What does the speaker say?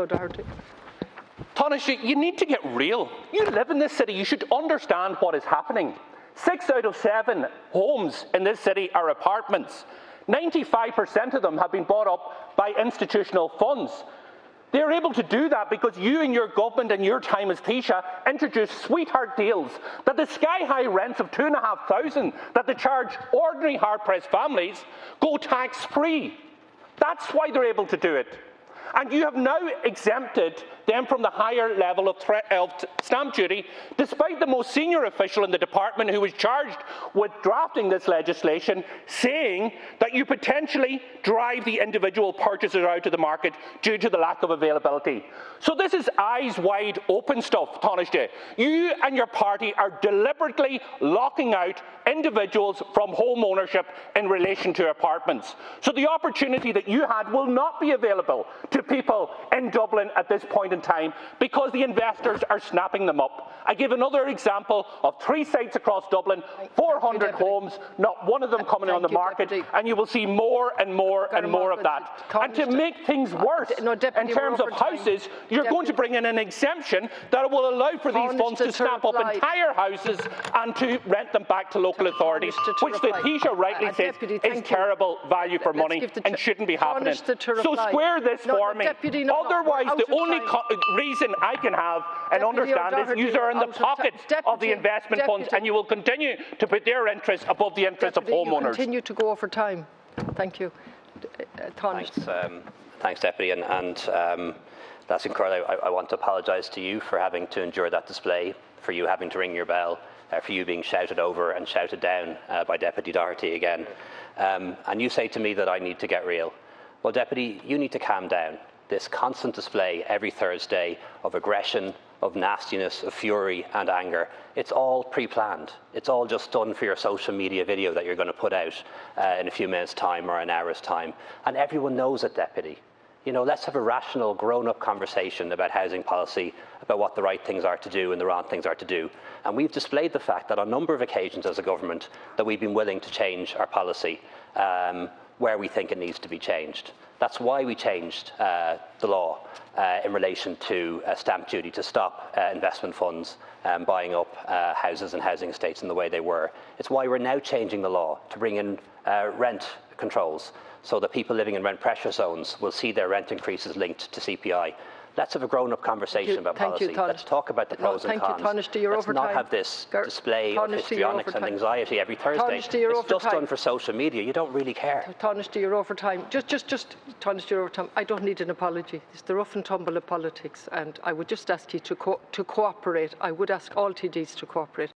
Doherty. Taoiseach, you need to get real. You live in this city. You should understand what is happening. 6 out of 7 homes in this city are apartments. 95% of them have been bought up by institutional funds. They're able to do that because you and your government and your time as Taoiseach introduced sweetheart deals that the sky-high rents of $2,500 that they charge ordinary hard-pressed families go tax-free. That's why they're able to do it. And you have now exempted them from the higher level of stamp duty, despite the most senior official in the department who was charged with drafting this legislation saying that you potentially drive the individual purchasers out of the market due to the lack of availability. So this is eyes wide open stuff, Taoiseach. You and your party are deliberately locking out individuals from home ownership in relation to apartments. So the opportunity that you had will not be available to people in Dublin at this point in time because the investors are snapping them up. I give another example of 3 sites across Dublin, 400 homes, not one of them coming on the market, and you will see more and more and more of that. And to make things worse, in terms of houses, you're going to bring in an exemption that will allow for these funds to snap up entire houses and to rent them back to local authorities, which the Taoiseach rightly says is terrible value for money and shouldn't be happening. So square this for me. Otherwise, the only reason I can have and understand is you are in the pockets of the investment funds and you will continue to put their interests above the interests of homeowners. You continue to go over time. Thank you. Thanks, Deputy. And that's incredible. I want to apologise to you for having to endure that display, for you having to ring your bell, for you being shouted over and shouted down by Deputy Doherty again. And you say to me that I need to get real. Well, Deputy, you need to calm down. This constant display every Thursday of aggression, of nastiness, of fury and anger, it's all pre-planned. It's all just done for your social media video that you're going to put out in a few minutes' time or an hour's time. And everyone knows it, Deputy. You know, let's have a rational, grown-up conversation about housing policy, about what the right things are to do and the wrong things are to do. And we've displayed the fact that on a number of occasions as a government that we've been willing to change our policy where we think it needs to be changed. That's why we changed the law in relation to stamp duty to stop investment funds buying up houses and housing estates in the way they were. It's why we're now changing the law to bring in rent controls so that people living in rent pressure zones will see their rent increases linked to CPI. Let's have a grown-up conversation about policy. Let's talk about the pros and cons. Let's not have this display of histrionics and anxiety every Thursday. It's just done for social media. You don't really care. Taoiseach, you're over time. Just, Taoiseach, you're over time. I don't need an apology. It's the rough and tumble of politics, and I would just ask you to cooperate. I would ask all TDs to cooperate.